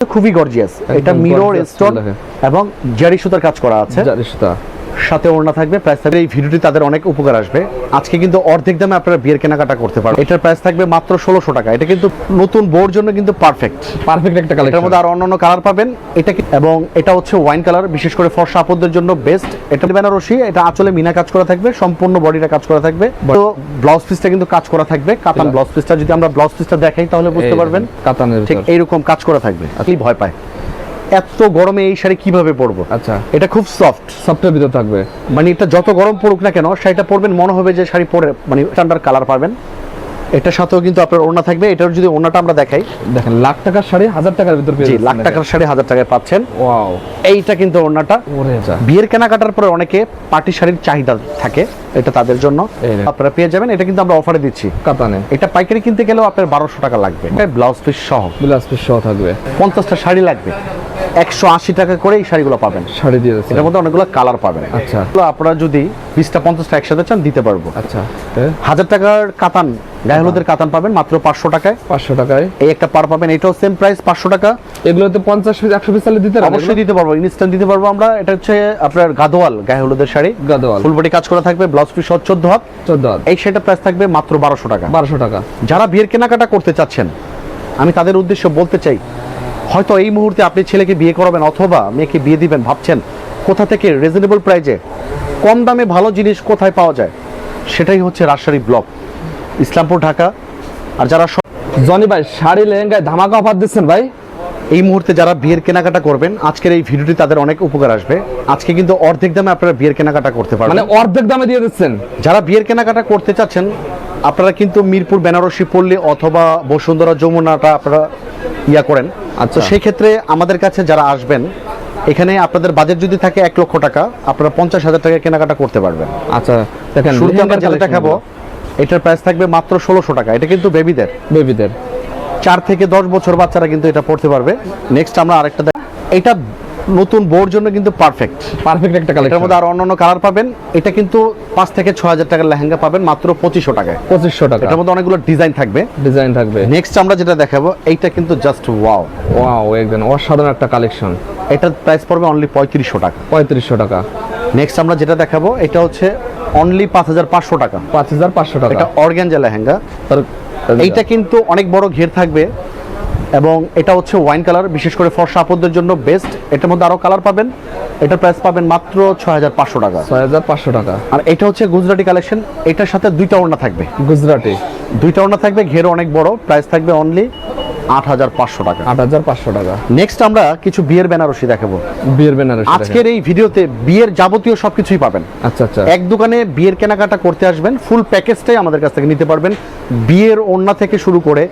খুবই গর্জিয়াস। এটা mirror stone এবং জারি সুতার কাজ করা আছে, জারি সুতা সাথে ওড়না থাকবে। প্রাইস থাকবে, এই ভিডিওটি তাদের অনেক উপকার আসবে। আজকে কিন্তু অর্ধেক দামে আপনারা বিয়ের কেনাকাটা করতে পারবেন। এটার প্রাইস থাকবে মাত্র 1600 টাকা। এটা কিন্তু নতুন বউর জন্য কিন্তু পারফেক্ট একটা কালেকশন। এটার মধ্যে আর অন্যান্য কালার পাবেন। এবং এটা হচ্ছে ওয়াইন কালার, বিশেষ করে ফর্সা আপদের জন্য বেস্ট। এটা বেনারসি, এটা আঁচলে মিনা কাজ করা থাকবে, সম্পূর্ণ বডিটা কাজ করা থাকবে। তো ব্লাউজ পিসটা কিন্তু কাজ করা থাকবে, কাতান ব্লাউজ পিসটা। যদি আমরা ব্লাউজ পিসটা দেখাই তাহলে বুঝতে পারবেন কাতানের ঠিক এইরকম কাজ করা থাকবে। আপনি ভয় পায় এত গরমে এই শাড়ি কিভাবে পরবো। আচ্ছা, এটা খুব সফটের ভিতর থাকবে, মানে এটা যত গরম পড়ুক না কেন শাড়িটা পরবেন মনে হবে যে শাড়ি পরে মানে স্ট্যান্ডার্ড কালার পাবেন। এটার সাথেও কিন্তু আপনার ওড়না থাকবে। এটার যদি ওড়নাটা আমরা দেখাই, দেখেন লাখ টাকার শাড়ি 1000 টাকার ভিতর পেয়ে যাচ্ছেন। লাখ টাকার শাড়ি 1000 টাকায় পাচ্ছেন। ওয়াও, এইটা কিন্তু ওড়নাটা। ওরে যা, বিয়ের কেনাকাটার পরে অনেকে পার্টি শাড়ির চাহিদা থাকে, এটা তাদের জন্য আপনারা পেয়ে যাবেন। এটা কিন্তু আমরা অফারে দিচ্ছি কাতানে। এটা পাইকারি কিনতে গেলেও আপনার 1200 টাকা লাগবে। এটা ব্লাউজ পিস সহ, ব্লাউজ পিস সহ থাকবে। 50টা শাড়ি লাগবে, 180 টাকা করে এই শাড়িগুলো পাবেন। শাড়ি দিয়ে দিচ্ছেন, এটার মধ্যে অনেকগুলো কালার পাবেন। আচ্ছা, আপনারা যদি 20টা 50টা একসাথে চান দিতে পারবো। আচ্ছা, 1000 টাকার কাতান, গায়ে হলুদের কাতান পাবেন মাত্র 500 টাকায়। 500 টাকায় এই একটা পার পাবেন, এটাও সেম প্রাইস 500 টাকা। এগুলোতে 50 পিস 100 পিস চাইলে দিতে পারবো? অবশ্যই দিতে পারবো, ইনস্ট্যান্ট দিতে পারবো আমরা। এটা হচ্ছে আপনার গাদোয়াল গায়ে হলুদের শাড়ি, গাদোয়াল ফুল বডি কাজ করা থাকবে, ব্লাউজ পিস সহ 14 হাত। 14 হাত। এই শাড়িটার প্রাইস থাকবে মাত্র 1200 টাকা। 1200 টাকা। যারা বিয়ের কেনাকাটা করতে চাচ্ছেন, আমি তাদের উদ্দেশ্যে বলতে চাই, হয়তো এই মুহূর্তে আপনি ছেলেকে বিয়ে করাবেন অথবা মেয়েকে বিয়ে দিবেন, ভাবছেন কোথা থেকে রিজনেবল প্রাইজে কম দামে ভালো জিনিস কোথায় পাওয়া যায়, সেটাই হচ্ছে রাজশাহী ব্লক, ইসলামপুর, ঢাকা। আর যারা জনি ভাই শাড়ি লেহেঙ্গায় ধামাকা অফার দিচ্ছেন ভাই। এই মুহূর্তে যারা বিয়ের কেনাকাটা করবেন, আজকের এই ভিডিওটি তাদের অনেক উপকার আসবে। আজকে কিন্তু অর্ধেক দামে আপনারা বিয়ের কেনাকাটা করতে পারবেন, মানে অর্ধেক দামে দিয়ে দিচ্ছেন। যারা বিয়ের কেনাকাটা করতে চাচ্ছেন আপনারা কিন্তু মিরপুর বেনারসি পল্লী অথবা বসুন্ধরা যমুনাটা আপনারা ইয়া করেন। আচ্ছা, সেই ক্ষেত্রে আমাদের কাছে যারা আসবেন, এখানে আপনাদের বাজেট যদি থাকে 1 লক্ষ টাকা, আপনারা 50,000 টাকা কেনাকাটা করতে পারবেন। আচ্ছা, দেখেন শুরুতে আমরা যেটা দেখাবো, এটার প্রাইস থাকবে মাত্র 1600 টাকা। এটা কিন্তু বেবিদের 4 থেকে 10 বছর বাচ্চারা কিন্তু এটা পড়তে পারবে। নেক্সট আমরা আরেকটা এটা নতুন বউর জন্য কিন্তু পারফেক্ট একটা কালেকশন। এটার মধ্যে আর অন্যান্য কালার পাবেন। এটা কিন্তু 5 থেকে 6000 টাকার লেহেঙ্গা পাবেন মাত্র 2500 টাকায়। 2500 টাকা। এটার মধ্যে অনেকগুলো ডিজাইন থাকবে। নেক্সট আমরা যেটা দেখাবো, এইটা কিন্তু জাস্ট ওয়াও, একদম অসাধারণ একটা কালেকশন। এটার প্রাইস পড়বে অনলি 3500 টাকা। 3500 টাকা। নেক্সট আমরা যেটা দেখাবো, এটা হচ্ছে অনলি 5500 টাকা। 5500 টাকা। এটা অর্গানজা লেহেঙ্গা। এইটা কিন্তু অনেক বড় ঘের থাকবে এবং এটা হচ্ছে ওয়াইন কালার, বিশেষ করে ফর্সা আপদের জন্য বেস্ট। এটার মধ্যে আরো কালার পাবেন। এটার প্রাইস পাবেন মাত্র 6500 টাকা। 6500 টাকা। আর এটা হচ্ছে গুজরাটি কালেকশন। এটার সাথে 2টা ওড়না থাকবে, গুজরাটি 2টা ওড়না থাকবে, ঘের অনেক বড়। প্রাইস থাকবে অনলি 8500 টাকা। 8500 টাকা। নেক্সট আমরা কিছু বিয়ের বেনারসি দেখাবো। বিয়ের বেনারসি আজকের এই ভিডিওতে বিয়ের যাবতীয় সবকিছুই পাবেন। আচ্ছা আচ্ছা, এক দোকানে বিয়ের কেনাকাটা করতে আসবেন, ফুল প্যাকেজটাই আমাদের কাছ থেকে নিতে পারবেন। বিয়ের ওড়না থেকে শুরু করে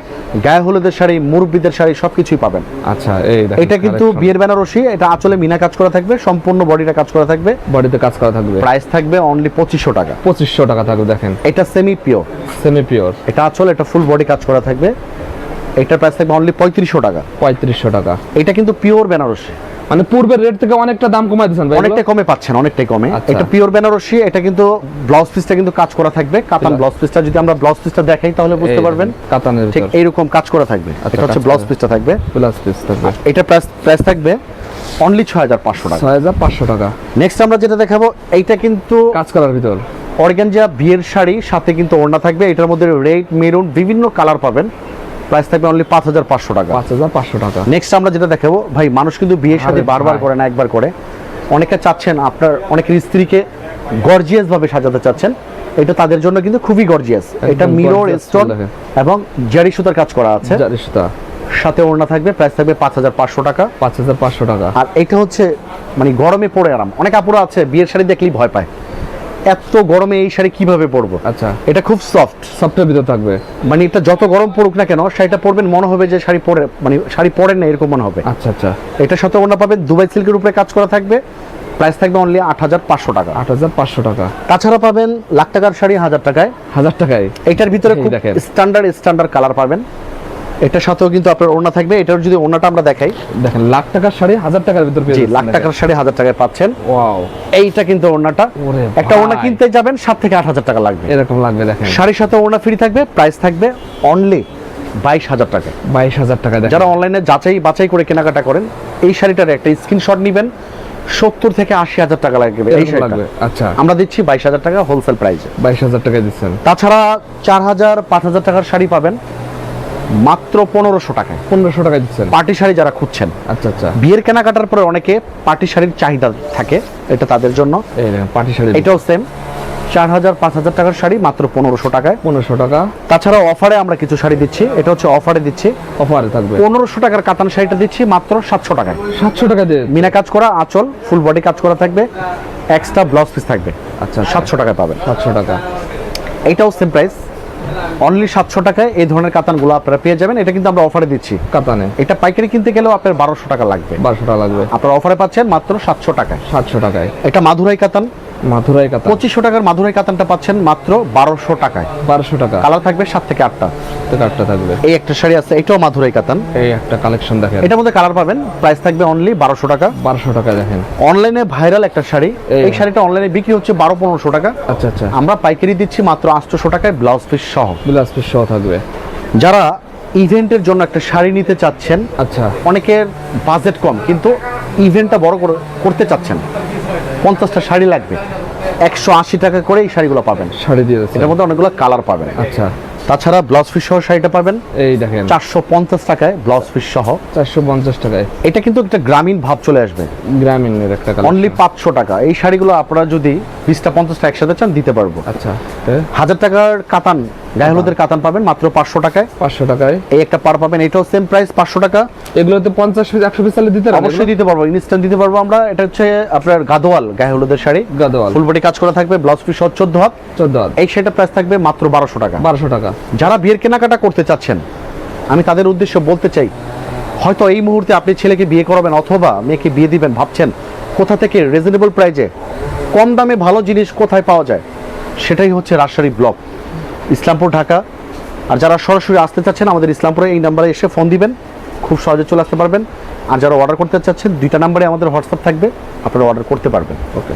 গায়ে হলুদের শাড়ি, মুরব্বিদের শাড়ি সবকিছুই পাবেন। আচ্ছা, এই দেখেন এটা কিন্তু বিয়ের বেনারসি। এটা আঁচলে মিনা কাজ করা থাকবে, সম্পূর্ণ বডিটা কাজ করা থাকবে, বডিতে কাজ করা থাকবে। প্রাইস থাকবে অনলি 2500 টাকা। 2500 টাকা থাকবে। দেখেন এটা সেমি পিওর, এটা আঁচলে, এটা ফুল বডি কাজ করা থাকবে। এটার প্রাইস থাকবে অনলি 3500 টাকা। 3500 টাকা। এটা কিন্তু পিওর বেনারসি, মানে পূর্বের রেট থেকে অনেকটা দাম কমাই দিয়েছেন ভাই। অনেকটাই কমে পাচ্ছেন, অনেকটাই কমে। আচ্ছা, এটা পিওর বেনারসি। এটা কিন্তু ব্লাউজ পিসটা কিন্তু কাজ করা থাকবে, কাতান ব্লাউজ পিসটা। যদি আমরা ব্লাউজ পিসটা দেখাই তাহলে বুঝতে পারবেন, কাতানের ঠিক এইরকম কাজ করা থাকবে। এটা হচ্ছে ব্লাউজ পিসটা থাকবে, ব্লাউজ পিস থাকবে। এটা প্রাইস থাকবে অনলি 6500 টাকা। 6500 টাকা। নেক্সট আমরা যেটা দেখাবো, এইটা কিন্তু কাজ করার ভিতর অর্গানজা বিয়ের শাড়ি, সাথে কিন্তু ওড়না থাকবে। এটার মধ্যে রেড, মেরুন বিভিন্ন কালার পাবেন। প্রাইস থাকবে অনলি 5500 টাকা। 5500 টাকা। নেক্সট আমরা যেটা দেখাবো, ভাই মানুষ কিন্তু বিয়ের সাথে বারবার করে না, একবার করে। অনেকে চাচ্ছেন আপনার অনেকের স্ত্রীকে গর্জিয়াস ভাবে সাজাতে চাচ্ছেন, এটা তাদের জন্য কিন্তু খুবই গর্জিয়াস। এটা মিরর স্টোন এবং জারি সুতার কাজ করা আছে, জারি সুতা, সাথে ওড়না থাকবে। প্রাইস থাকবে 5500 টাকা। 5500 টাকা। আর এটা হচ্ছে মানে গরমে পরে আরাম। অনেক আপুরা আছে বিয়ের শাড়ি দেখলেই ভয় পায়, এত গরমে এই শাড়ি কিভাবে পরবো। আচ্ছা, এটা খুব সফটের ভিতর থাকবে, মানে এটা যত গরম পড়ুক না কেন শাড়িটা পরবেন মনে হবে যে শাড়ি পরে, মানে শাড়ি পরেন না এরকম মনে হবে। আচ্ছা আচ্ছা, এটার সাথে ওড়না পাবেন, দুবাই সিল্কের উপরে কাজ করা থাকবে। প্রাইস থাকবে অনলি 8500 টাকা। 8500 টাকা। তাছাড়া পাবেন লাখ টাকার শাড়ি 1000 টাকায়। 1000 টাকায়। এটার ভিতরে খুব স্ট্যান্ডার্ড কালার পাবেন। এটার সাথেও কিন্তু আপনার ওড়না থাকবে। এটার যদি ওড়নাটা আমরা দেখাই, দেখেন লাখ টাকার শাড়ি 1000 টাকার ভিতর পেয়ে যাচ্ছেন। লাখ টাকার শাড়ি 1000 টাকায় পাচ্ছেন। ওয়াও, এইটা কিন্তু ওড়নাটা। একটা ওড়না কিনতে যাবেন 7 থেকে 8000 টাকা লাগবে, এরকম লাগবে। দেখেন শাড়ির সাথে ওড়না ফ্রি থাকবে। প্রাইস থাকবে অনলি 22,000 টাকা। 22,000 টাকা দেখেন। যারা অনলাইনে যাচাই বাছাই করে কেনাকাটা করেন, এই শাড়িটার একটা স্ক্রিনশট নেবেন, 70 থেকে 80,000 টাকা লাগবে এই এরকম শাড়িটা। লাগবে, আচ্ছা। আমরা দিচ্ছি 22,000 টাকা হোলসেল প্রাইসে। 22,000 টাকায় দিচ্ছেন। তাছাড়া 4,000 5,000 টাকার শাড়ি পাবেন মাত্র 1500 টাকায়। 1500 টাকায় দিচ্ছেন। পার্টি শাড়ি যারা খুঁজছেন, আচ্ছা আচ্ছা। বিয়ের কেনাকাটার পরে অনেকে পার্টি শাড়ির চাহিদা থাকে, এটা তাদের জন্য। এই দেখেন পার্টি শাড়ি। এটাও সেম 4,000 5,000 টাকার শাড়ি মাত্র 1500 টাকায়। 1500 টাকা। তাছাড়া অফারে আমরা কিছু শাড়ি দিচ্ছি, এটা হচ্ছে অফারে দিচ্ছি। অফারে থাকবে 1500 টাকার কাতান শাড়িটা দিচ্ছি মাত্র 700 টাকায়। 700 টাকা দিয়ে। মিনা কাজ করা আঁচল, ফুল বডি কাজ করা থাকবে, এক্সট্রা ব্লাউজ পিস থাকবে। আচ্ছা 700 টাকায় পাবেন। 700 টাকা। এটাও সেম প্রাইস, অনলি 700 টাকায় এই ধরনের কাতানগুলো আপনারা পেয়ে যাবেন। এটা কিন্তু আমরা অফারে দিচ্ছি। কাতানে এটা পাইকারি কিনতে গেলেও আপনার 1200 টাকা লাগবে। 1200 টাকা লাগবে। আপনারা অফারে পাচ্ছেন মাত্র 700 টাকায়। 700 টাকায়। এটা মাধুরাই কাতান, মাথুরাই কাতান 2500 টাকার মাধুরাই কাতানটা পাচ্ছেন মাত্র 1200 টাকায়। 1200 টাকা। কালার থাকবে 7 থেকে 8টা। কাটটা থাকবে। এই একটা শাড়ি আছে, এটাও মাধুরাই কাতান। এই একটা কালেকশন দেখেন। এটার মধ্যে কালার পাবেন, প্রাইস থাকবে অনলি 1200 টাকা। 1200 টাকা দেখেন। অনলাইনে ভাইরাল একটা শাড়ি, এই শাড়িটা অনলাইনে বিক্রি হচ্ছে 1200-1500 টাকা। আচ্ছা আচ্ছা। আমরা পাইকারি দিচ্ছি মাত্র 800 টাকায় ব্লাউজ পিস সহ। ব্লাউজ পিস সহ থাকবে। যারা ইভেন্টের জন্য একটা শাড়ি নিতে চাচ্ছেন, আচ্ছা। অনেকের বাজেট কম কিন্তু ইভেন্টটা বড় করতে চাচ্ছেন, 50টা শাড়ি লাগবে, 180 টাকা করে এই শাড়িগুলো পাবেন। শাড়ি দিয়ে দিচ্ছেন। এটার মধ্যে অনেকগুলো কালার পাবেন। আচ্ছা। তাছাড়া ব্লাউজ পিস সহ শাড়িটা পাবেন এই দেখেন 450 টাকায় ব্লাউজ পিস সহ। 450 টাকায়। এটা কিন্তু একটা গ্রামীণ ভাব চলে আসবে। গ্রামীণের একটা কালেকশন। অনলি 500 টাকা। এই শাড়িগুলো আপনারা যদি 20টা 50টা একসাথে চান দিতে পারবো। আচ্ছা। 1000 টাকার কাতান, গায়ে হলুদের কাতান পাবেন মাত্র 500 টাকায়। 500 টাকায়। এই একটা পার পাবেন, এটাও সেম প্রাইস 500 টাকা। এগুলোতে 50 পিস 100 পিস চাইলে দিতে পারবেন? অবশ্যই দিতে পারবো, ইনস্ট্যান্ট দিতে পারবো আমরা। এটা হচ্ছে আপনার গাদোয়াল গায়ে হলুদের শাড়ি, গাদোয়াল। ফুল বডি কাজ করা থাকবে, ব্লাউজ পিস সহ 14 হাত। 14 হাত। এই শাড়িটার প্রাইস থাকবে মাত্র 1200 টাকা। 1200 টাকা। যারা বিয়ের কেনাকাটা করতে চাচ্ছেন, আমি তাদের উদ্দেশ্যে বলতে চাই, হয়তো এই মুহূর্তে আপনি ছেলেকে বিয়ে করাবেন অথবা মেয়েকে বিয়ে দিবেন, ভাবছেন কোথা থেকে রিজনেবল প্রাইজে কম দামে ভালো জিনিস কোথায় পাওয়া যায়, সেটাই হচ্ছে রাজশাহী ব্লক, ইসলামপুর, ঢাকা। আর যারা সরাসরি আসতে চাচ্ছেন আমাদের ইসলামপুরে এই নাম্বারে এসে ফোন দিবেন, খুব সহজে চলে আসতে পারবেন। আর যারা অর্ডার করতে চাচ্ছেন 2টা নাম্বারে আমাদের হোয়াটসঅ্যাপ থাকবে, আপনারা অর্ডার করতে পারবেন। ওকে।